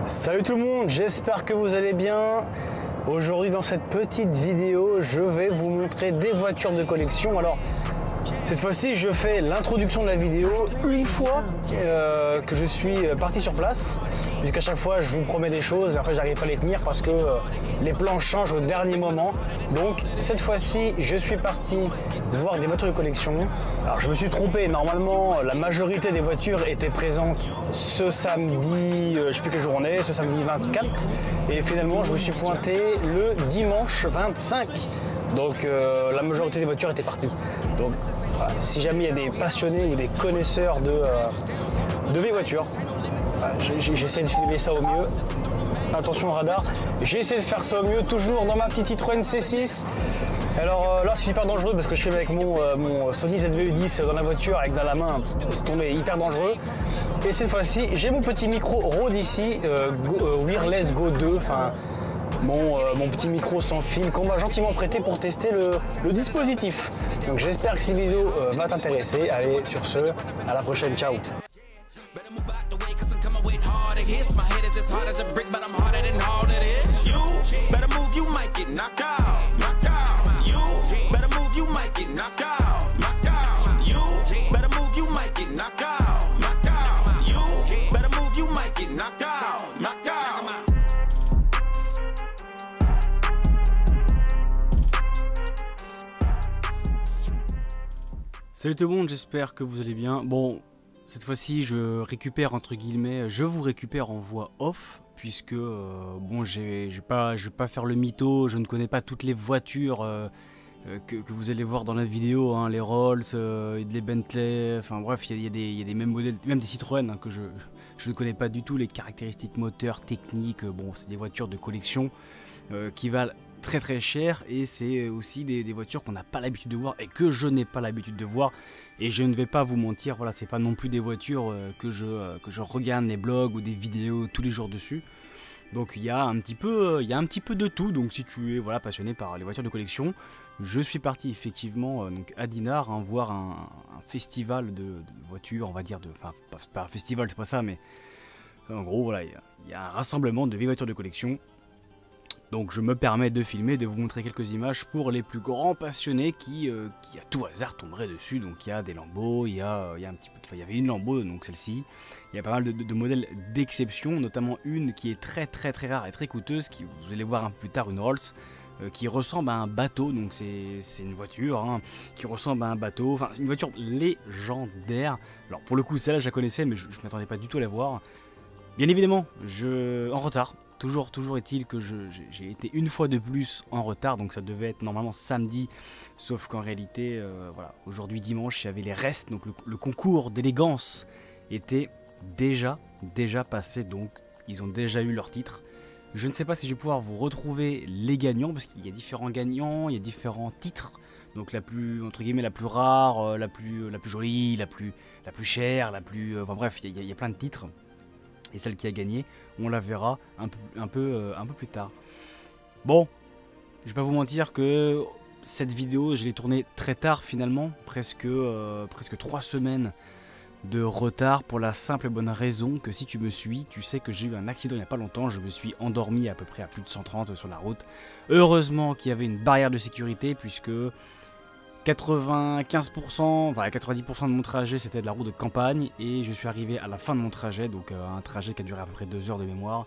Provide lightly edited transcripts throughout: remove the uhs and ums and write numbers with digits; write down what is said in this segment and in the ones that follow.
Salut tout le monde, j'espère que vous allez bien. Aujourd'hui dans cette petite vidéo, je vais vous montrer des voitures de collection. Alors cette fois-ci, je fais l'introduction de la vidéo une fois que je suis parti sur place, puisqu'à chaque fois je vous promets des choses et en fait j'arrive pas à les tenir parce que les plans changent au dernier moment. Donc cette fois-ci, je suis parti voir des voitures de collection. Alors je me suis trompé, normalement la majorité des voitures étaient présentes ce samedi, je ne sais plus quel jour on est, ce samedi 24, et finalement je me suis pointé le dimanche 25. Donc la majorité des voitures étaient parties. Donc voilà, si jamais il y a des passionnés ou des connaisseurs de mes voitures, voilà, j'essaie de filmer ça au mieux. Attention au radar, j'ai essayé de faire ça au mieux, toujours dans ma petite Citroën C6. Alors là c'est super dangereux parce que je filme avec mon Sony ZV-E10 dans la voiture avec dans la main, c'est tombé hyper dangereux. Et cette fois-ci j'ai mon petit micro Rode ici, Wireless Go 2, enfin mon petit micro sans fil qu'on m'a gentiment prêté pour tester le dispositif. Donc j'espère que cette vidéo va t'intéresser. Allez, sur ce, à la prochaine, ciao. Salut tout le monde, j'espère que vous allez bien. Bon, cette fois-ci je récupère entre guillemets, je vous récupère en voix off, puisque bon, je vais pas faire le mytho, je ne connais pas toutes les voitures que vous allez voir dans la vidéo, hein, les Rolls, les Bentley, enfin bref, il y a des mêmes modèles, même des Citroën hein, que je ne connais pas du tout, les caractéristiques moteurs, techniques, bon c'est des voitures de collection qui valent très très cher, et c'est aussi des voitures qu'on n'a pas l'habitude de voir et que je n'ai pas l'habitude de voir, et je ne vais pas vous mentir, voilà, c'est pas non plus des voitures que je regarde les blogs ou des vidéos tous les jours dessus. Donc il y a un petit peu de tout. Donc si tu es voilà passionné par les voitures de collection, je suis parti effectivement donc à Dinard hein, voir un festival de voitures, on va dire, enfin pas un festival, c'est pas ça, mais en gros voilà, il y a un rassemblement de voitures de collection. Donc je me permets de filmer, de vous montrer quelques images pour les plus grands passionnés qui à tout hasard tomberaient dessus. Donc il y a des Lambo, il y avait une Lambo, donc celle-ci. Il y a pas mal de modèles d'exception, notamment une qui est très rare et très coûteuse, qui vous allez voir un peu plus tard, une Rolls, qui ressemble à un bateau. Donc c'est une voiture hein, qui ressemble à un bateau, enfin une voiture légendaire. Alors pour le coup celle-là je la connaissais, mais je ne m'attendais pas du tout à la voir. Bien évidemment, en retard. Toujours est-il que j'ai été une fois de plus en retard, donc ça devait être normalement samedi, sauf qu'en réalité, voilà, aujourd'hui dimanche, il y avait les restes, donc le concours d'élégance était déjà passé, donc ils ont déjà eu leur titre. Je ne sais pas si je vais pouvoir vous retrouver les gagnants, parce qu'il y a différents gagnants, il y a différents titres, donc la plus, entre guillemets, la plus rare, la plus jolie, la plus chère, enfin bref, il y a plein de titres. Et celle qui a gagné, on la verra un peu plus tard. Bon, je vais pas vous mentir que cette vidéo, je l'ai tournée très tard finalement, presque 3 semaines de retard, pour la simple et bonne raison que si tu me suis, tu sais que j'ai eu un accident il n'y a pas longtemps, je me suis endormi à peu près à plus de 130 sur la route. Heureusement qu'il y avait une barrière de sécurité, puisque 95%, enfin 90% de mon trajet c'était de la route de campagne, et je suis arrivé à la fin de mon trajet, donc un trajet qui a duré à peu près 2 heures de mémoire,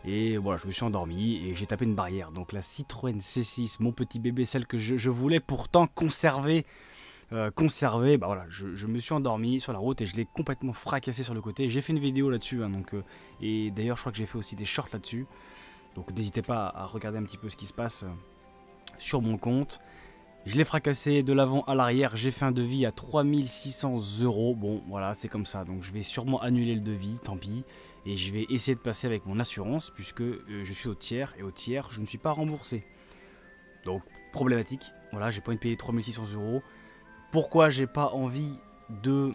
et voilà, je me suis endormi et j'ai tapé une barrière. Donc la Citroën C6, mon petit bébé, celle que je voulais pourtant conserver, bah voilà, je me suis endormi sur la route et je l'ai complètement fracassé sur le côté. J'ai fait une vidéo là-dessus, hein, donc, et d'ailleurs je crois que j'ai fait aussi des shorts là-dessus, donc n'hésitez pas à regarder un petit peu ce qui se passe sur mon compte. Je l'ai fracassé de l'avant à l'arrière, j'ai fait un devis à 3600 €. Bon, voilà, c'est comme ça. Donc je vais sûrement annuler le devis, tant pis. Et je vais essayer de passer avec mon assurance, puisque je suis au tiers, et au tiers, je ne suis pas remboursé. Donc, problématique. Voilà, j'ai pas envie de payer 3600 €. Pourquoi j'ai pas envie de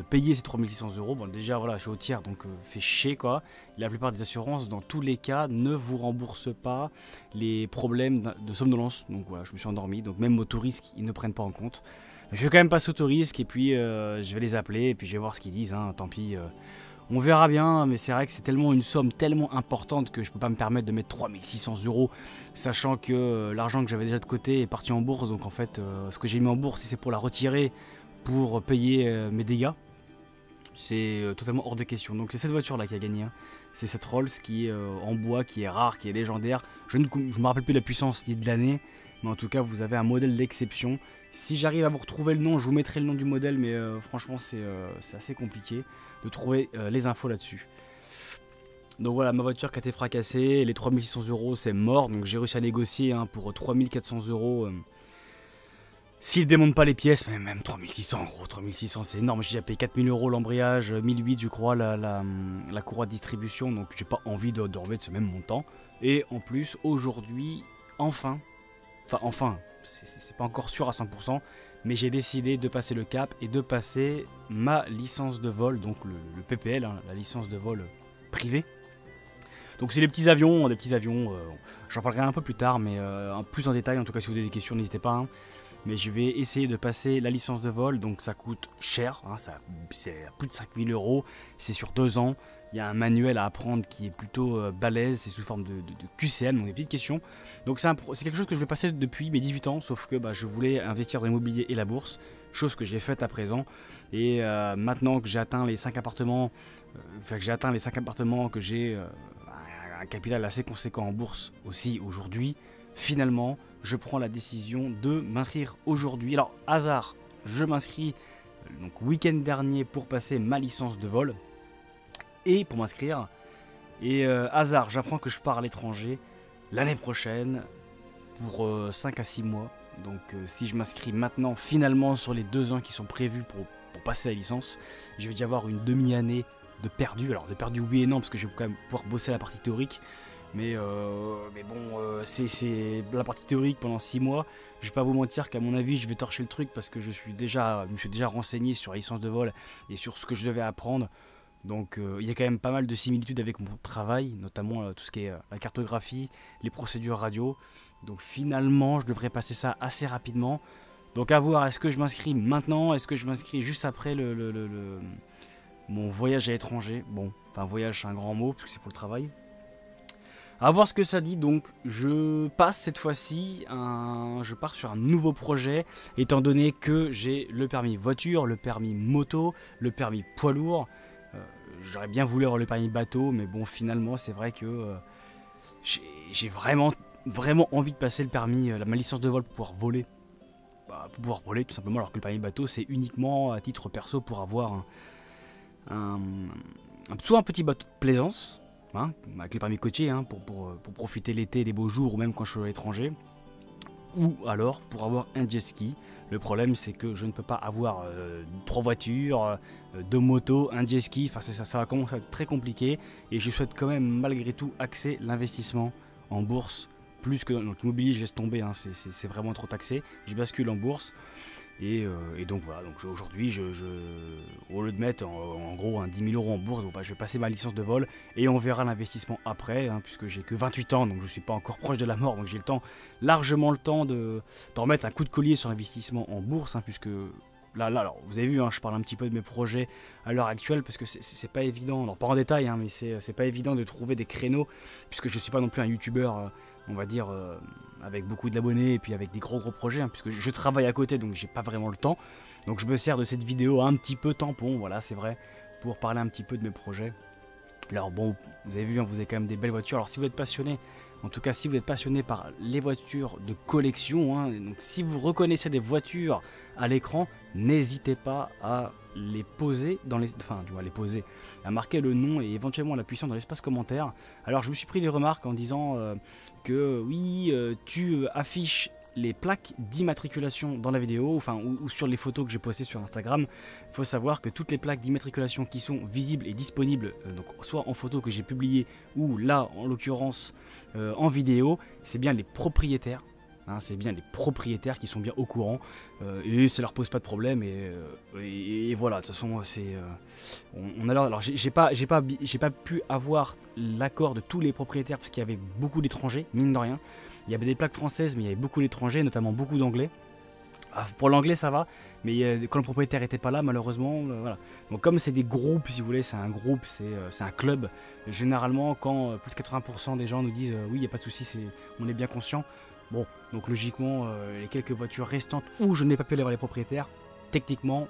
payer ces 3600 €? Bon, déjà, voilà, je suis au tiers, donc fait chier, quoi. La plupart des assurances, dans tous les cas, ne vous remboursent pas les problèmes de somnolence. Donc voilà, je me suis endormi, donc même Motorisque, ils ne prennent pas en compte. Je vais quand même passer Autorisque, et puis je vais les appeler, et puis je vais voir ce qu'ils disent, hein, tant pis. On verra bien, mais c'est vrai que c'est tellement une somme tellement importante que je peux pas me permettre de mettre 3600 €, sachant que l'argent que j'avais déjà de côté est parti en bourse. Donc en fait, ce que j'ai mis en bourse, si c'est pour la retirer, pour payer mes dégâts, c'est totalement hors de question. Donc c'est cette voiture là qui a gagné, hein. C'est cette Rolls qui est en bois, qui est rare, qui est légendaire. Je me rappelle plus de la puissance ni de l'année, mais en tout cas vous avez un modèle d'exception. Si j'arrive à vous retrouver le nom, je vous mettrai le nom du modèle, mais franchement c'est assez compliqué de trouver les infos là-dessus. Donc voilà, ma voiture qui a été fracassée, les 3600 € c'est mort, donc j'ai réussi à négocier hein, pour 3400 €. S'il ne démonte pas les pièces, mais même 3600 €, 3600 c'est énorme, j'ai déjà payé 4000 € l'embrayage, 1008 je crois la courroie de distribution, donc j'ai pas envie de remettre ce même montant. Et en plus, aujourd'hui, enfin, c'est pas encore sûr à 100%, mais j'ai décidé de passer le cap et de passer ma licence de vol, donc le PPL, hein, la licence de vol privée. Donc c'est des petits avions, j'en parlerai un peu plus tard, mais plus en détail, en tout cas si vous avez des questions n'hésitez pas. Hein. Mais je vais essayer de passer la licence de vol, donc ça coûte cher, hein, c'est à plus de 5000 €, c'est sur 2 ans. Il y a un manuel à apprendre qui est plutôt balèze, c'est sous forme de QCM, donc des petites questions. Donc c'est quelque chose que je vais passer depuis mes 18 ans, sauf que je voulais investir dans l'immobilier et la bourse, chose que j'ai faite à présent. Et maintenant que j'ai atteint les 5 appartements, que j'ai un capital assez conséquent en bourse aussi aujourd'hui, finalement je prends la décision de m'inscrire aujourd'hui. Alors hasard, je m'inscris donc week-end dernier pour passer ma licence de vol. Et pour m'inscrire, et hasard, j'apprends que je pars à l'étranger l'année prochaine pour 5 à 6 mois. Donc si je m'inscris maintenant, finalement, sur les 2 ans qui sont prévus pour passer la licence, je vais déjà avoir une demi-année de perdu. Alors de perdu oui et non, parce que je vais quand même pouvoir bosser la partie théorique. Mais bon, c'est la partie théorique pendant 6 mois. Je vais pas vous mentir qu'à mon avis, je vais torcher le truc parce que je me suis déjà renseigné sur la licence de vol et sur ce que je devais apprendre. Donc il y a quand même pas mal de similitudes avec mon travail, notamment tout ce qui est la cartographie, les procédures radio. Donc finalement, je devrais passer ça assez rapidement. Donc à voir, est-ce que je m'inscris maintenant? Est-ce que je m'inscris juste après mon voyage à l'étranger? Bon, enfin voyage c'est un grand mot, puisque c'est pour le travail. À voir ce que ça dit, donc je passe cette fois-ci, je pars sur un nouveau projet, étant donné que j'ai le permis voiture, le permis moto, le permis poids lourd. J'aurais bien voulu avoir le permis bateau, mais bon, finalement, c'est vrai que j'ai vraiment envie de passer le permis, ma licence de vol pour pouvoir voler. Pour pouvoir voler, tout simplement, alors que le permis bateau, c'est uniquement à titre perso pour avoir soit un petit bateau de plaisance, hein, avec le permis côtier, hein, pour profiter l'été, les beaux jours, ou même quand je suis à l'étranger, ou alors pour avoir un jet ski. Le problème c'est que je ne peux pas avoir 3 voitures, 2 motos, un jet ski, enfin ça va commencer à être très compliqué et je souhaite quand même malgré tout axer l'investissement en bourse plus que dans l'immobilier, je laisse tomber, hein, c'est vraiment trop taxé, je bascule en bourse et donc voilà, donc aujourd'hui au lieu de mettre en gros 10 000 € en bourse, bon, je vais passer ma licence de vol et on verra l'investissement après, hein, puisque j'ai que 28 ans, donc je ne suis pas encore proche de la mort, donc j'ai largement le temps d'en remettre un coup de collier sur l'investissement en bourse, hein, puisque là alors, vous avez vu, hein, je parle un petit peu de mes projets à l'heure actuelle, parce que c'est pas évident, alors pas en détail, hein, mais c'est pas évident de trouver des créneaux, puisque je ne suis pas non plus un youtubeur, on va dire, avec beaucoup d'abonnés et puis avec des gros projets, hein, puisque je travaille à côté, donc j'ai pas vraiment le temps. Donc je me sers de cette vidéo un petit peu tampon, voilà, c'est vrai, pour parler un petit peu de mes projets. Alors bon, vous avez vu, hein, vous avez quand même des belles voitures. Alors si vous êtes passionné, en tout cas si vous êtes passionné par les voitures de collection, hein, donc si vous reconnaissez des voitures à l'écran, n'hésitez pas à les poser à marquer le nom et éventuellement la puissance dans l'espace commentaire. Alors je me suis pris des remarques en disant que oui, tu affiches les plaques d'immatriculation dans la vidéo, enfin ou sur les photos que j'ai postées sur Instagram. Il faut savoir que toutes les plaques d'immatriculation qui sont visibles et disponibles, donc soit en photo que j'ai publié ou là en l'occurrence en vidéo, c'est bien les propriétaires. Hein, c'est bien les propriétaires qui sont bien au courant et ça leur pose pas de problème et voilà, de toute façon c'est alors j'ai pas pu avoir l'accord de tous les propriétaires parce qu'il y avait beaucoup d'étrangers, mine de rien. Il y avait des plaques françaises mais il y avait beaucoup d'étrangers, notamment beaucoup d'anglais. pour l'anglais ça va, mais quand le propriétaire était pas là, malheureusement, voilà. Donc comme c'est des groupes, si vous voulez, c'est un groupe, c'est un club. Généralement, quand plus de 80% des gens nous disent oui, il n'y a pas de souci, on est bien conscient. Bon, donc logiquement, les quelques voitures restantes où je n'ai pas pu aller voir les propriétaires, techniquement,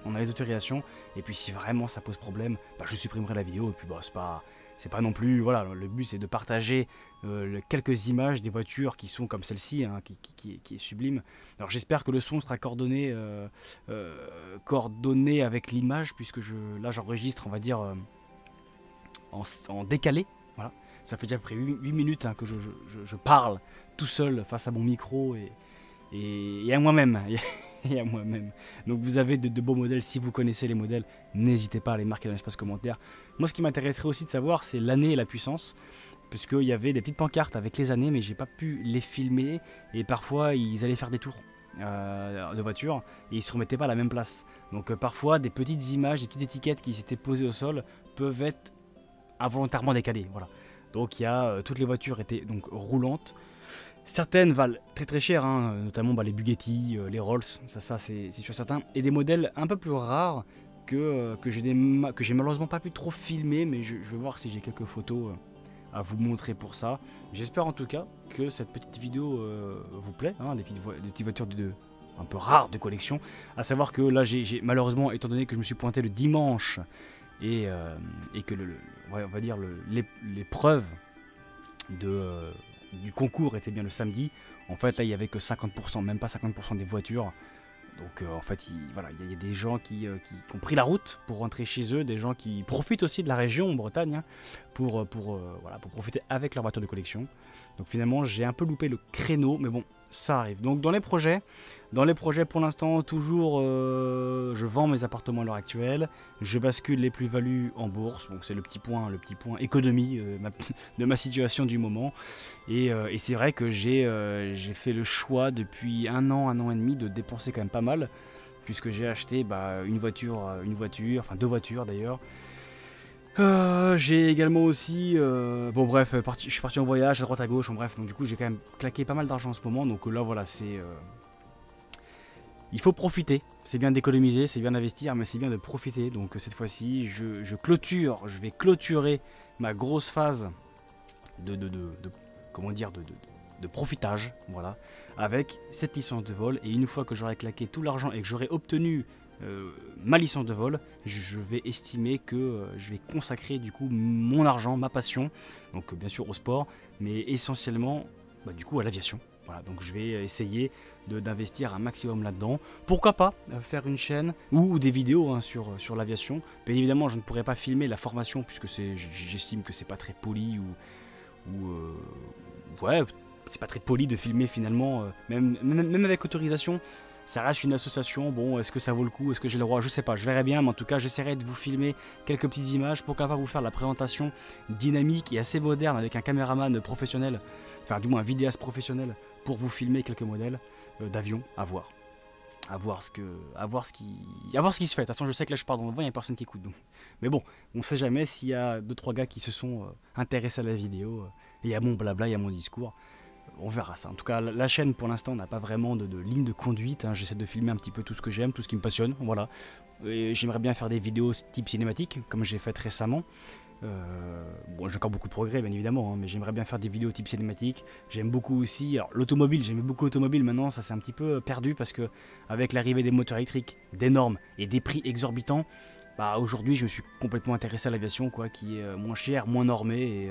on a les autorisations. Et puis si vraiment ça pose problème, bah, je supprimerai la vidéo. Et puis bah, c'est pas non plus, voilà, le but c'est de partager quelques images des voitures qui sont comme celle-ci, hein, qui est sublime. Alors j'espère que le son sera coordonné avec l'image, puisque là j'enregistre, on va dire, en décalé. Voilà. Ça fait déjà près 8 minutes hein, que je parle tout seul face à mon micro et à moi-même. Et à moi-même. Donc vous avez de beaux modèles. Si vous connaissez les modèles, n'hésitez pas à les marquer dans l'espace commentaire. Moi, ce qui m'intéresserait aussi de savoir, c'est l'année et la puissance, puisqu'il y avait des petites pancartes avec les années, mais j'ai pas pu les filmer. Et parfois, ils allaient faire des tours de voiture et ils se remettaient pas à la même place. Donc parfois, des petites images, des petites étiquettes qui s'étaient posées au sol peuvent être involontairement décalées. Voilà. Donc toutes les voitures étaient donc roulantes. Certaines valent très très cher, hein, notamment les Bugatti, les Rolls, ça c'est sûr certain. Et des modèles un peu plus rares que j'ai malheureusement pas pu trop filmer, mais je vais voir si j'ai quelques photos à vous montrer pour ça. J'espère en tout cas que cette petite vidéo vous plaît, hein, des petites voitures un peu rares de collection. À savoir que là j'ai malheureusement, étant donné que je me suis pointé le dimanche et que on va dire l'épreuve du concours était bien le samedi. En fait là il n'y avait que 50%, même pas 50% des voitures. Donc en fait il y a des gens qui ont pris la route pour rentrer chez eux, des gens qui profitent aussi de la région en Bretagne hein, pour profiter avec leur voiture de collection. Donc finalement j'ai un peu loupé le créneau, mais bon ça arrive. Donc dans les projets pour l'instant toujours je vends mes appartements à l'heure actuelle, je bascule les plus-values en bourse, donc c'est le petit point économie de ma situation du moment. Et c'est vrai que j'ai fait le choix depuis un an et demi de dépenser quand même pas mal, puisque j'ai acheté une voiture, enfin 2 voitures d'ailleurs. J'ai également aussi, bon bref, je suis parti en voyage à droite à gauche, bref, donc du coup j'ai quand même claqué pas mal d'argent en ce moment, donc là voilà, il faut profiter, c'est bien d'économiser, c'est bien d'investir, mais c'est bien de profiter, donc cette fois-ci je vais clôturer ma grosse phase de profitage, voilà, avec cette licence de vol, et une fois que j'aurai claqué tout l'argent et que j'aurai obtenu ma licence de vol, je vais estimer que je vais consacrer du coup mon argent, ma passion, donc bien sûr au sport, mais essentiellement du coup à l'aviation. Voilà, donc je vais essayer d'investir un maximum là-dedans. Pourquoi pas faire une chaîne ou des vidéos hein, sur l'aviation. Bien évidemment, je ne pourrai pas filmer la formation puisque j'estime que c'est pas très poli ouais, c'est pas très poli de filmer finalement, même avec autorisation. Ça reste une association, bon, est-ce que ça vaut le coup, est-ce que j'ai le droit, je sais pas, je verrai bien, mais en tout cas j'essaierai de vous filmer quelques petites images, pourquoi pas vous faire la présentation dynamique et assez moderne avec un caméraman professionnel, enfin du moins un vidéaste professionnel, pour vous filmer quelques modèles d'avions à voir. À voir ce qui se fait. De toute façon, je sais que là je pars dans le vent, il n'y a personne qui écoute. Donc. Mais bon, on sait jamais s'il y a 2-3 gars qui se sont intéressés à la vidéo, et à mon blabla, et à mon discours. On verra ça. En tout cas, la chaîne pour l'instant n'a pas vraiment de ligne de conduite. Hein. J'essaie de filmer un petit peu tout ce que j'aime, tout ce qui me passionne. Voilà. J'aimerais bien faire des vidéos type cinématique, comme j'ai fait récemment. Bon, j'ai encore beaucoup de progrès, bien évidemment, hein, mais j'aimerais bien faire des vidéos type cinématique. J'aime beaucoup aussi, alors l'automobile, j'aimais beaucoup l'automobile. Maintenant, ça s'est un petit peu perdu parce que avec l'arrivée des moteurs électriques, des normes et des prix exorbitants, aujourd'hui, je me suis complètement intéressé à l'aviation, quoi, qui est moins cher, moins normé, et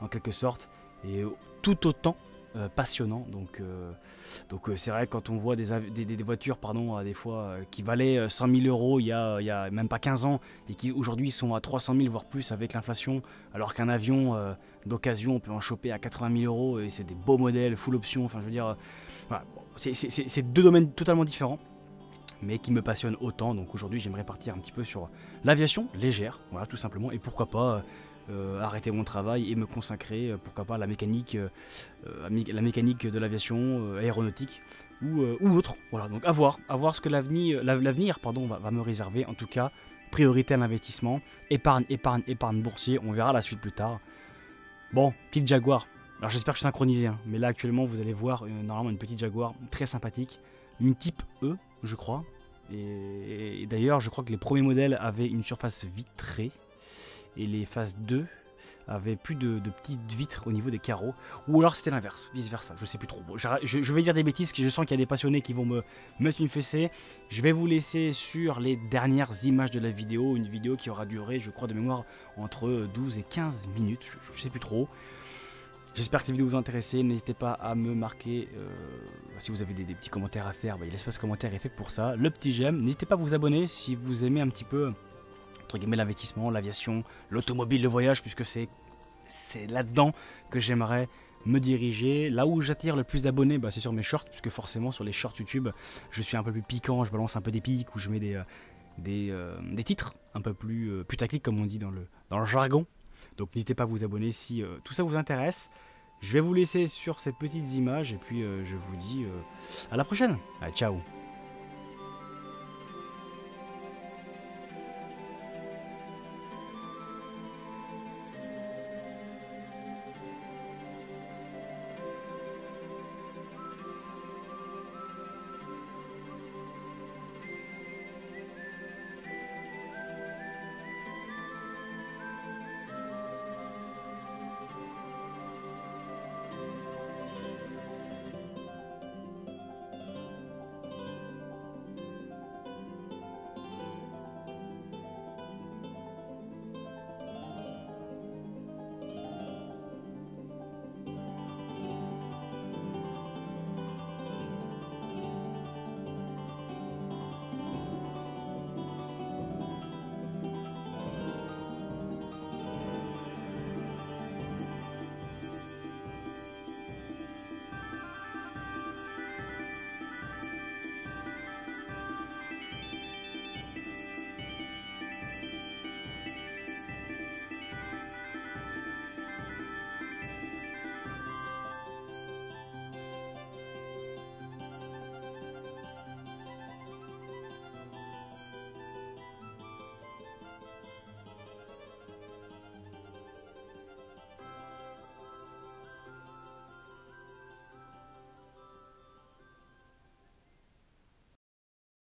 en quelque sorte, et tout autant passionnant. Donc c'est vrai que quand on voit des voitures des fois qui valaient 100 000 euros il y a même pas 15 ans et qui aujourd'hui sont à 300 000 voire plus avec l'inflation, alors qu'un avion d'occasion on peut en choper à 80 000 euros et c'est des beaux modèles full option, enfin je veux dire voilà, c'est 2 domaines totalement différents mais qui me passionnent autant. Donc aujourd'hui j'aimerais partir un petit peu sur l'aviation légère, voilà, tout simplement, et pourquoi pas arrêter mon travail et me consacrer, pourquoi pas, à la mécanique de l'aviation aéronautique ou autre. Voilà, donc à voir ce que l'avenir va me réserver. En tout cas, priorité à l'investissement, épargne boursier, on verra la suite plus tard. Bon, petite Jaguar. Alors j'espère que je suis synchronisé, hein, mais là actuellement vous allez voir normalement une petite Jaguar très sympathique. une type E, je crois. Et d'ailleurs, je crois que les premiers modèles avaient une surface vitrée. Et les phases 2 avaient plus de petites vitres au niveau des carreaux. Ou alors c'était l'inverse, vice versa, je sais plus trop. Bon, je vais dire des bêtises, parce que je sens qu'il y a des passionnés qui vont me mettre une fessée. Je vais vous laisser sur les dernières images de la vidéo. Une vidéo qui aura duré, je crois de mémoire, entre 12 et 15 minutes. Je sais plus trop. J'espère que cette vidéo vous a intéressé. N'hésitez pas à me marquer. Si vous avez des petits commentaires à faire, l'espace commentaire est fait pour ça. Le petit j'aime. N'hésitez pas à vous abonner si vous aimez un petit peu entre guillemets l'investissement, l'aviation, l'automobile, le voyage, puisque c'est là-dedans que j'aimerais me diriger. Là où j'attire le plus d'abonnés, c'est sur mes shorts, puisque forcément sur les shorts YouTube, je suis un peu plus piquant, je balance un peu des pics, où je mets des titres un peu plus putaclic, comme on dit dans le jargon. Donc n'hésitez pas à vous abonner si tout ça vous intéresse. Je vais vous laisser sur ces petites images, et puis je vous dis à la prochaine. Allez, ciao.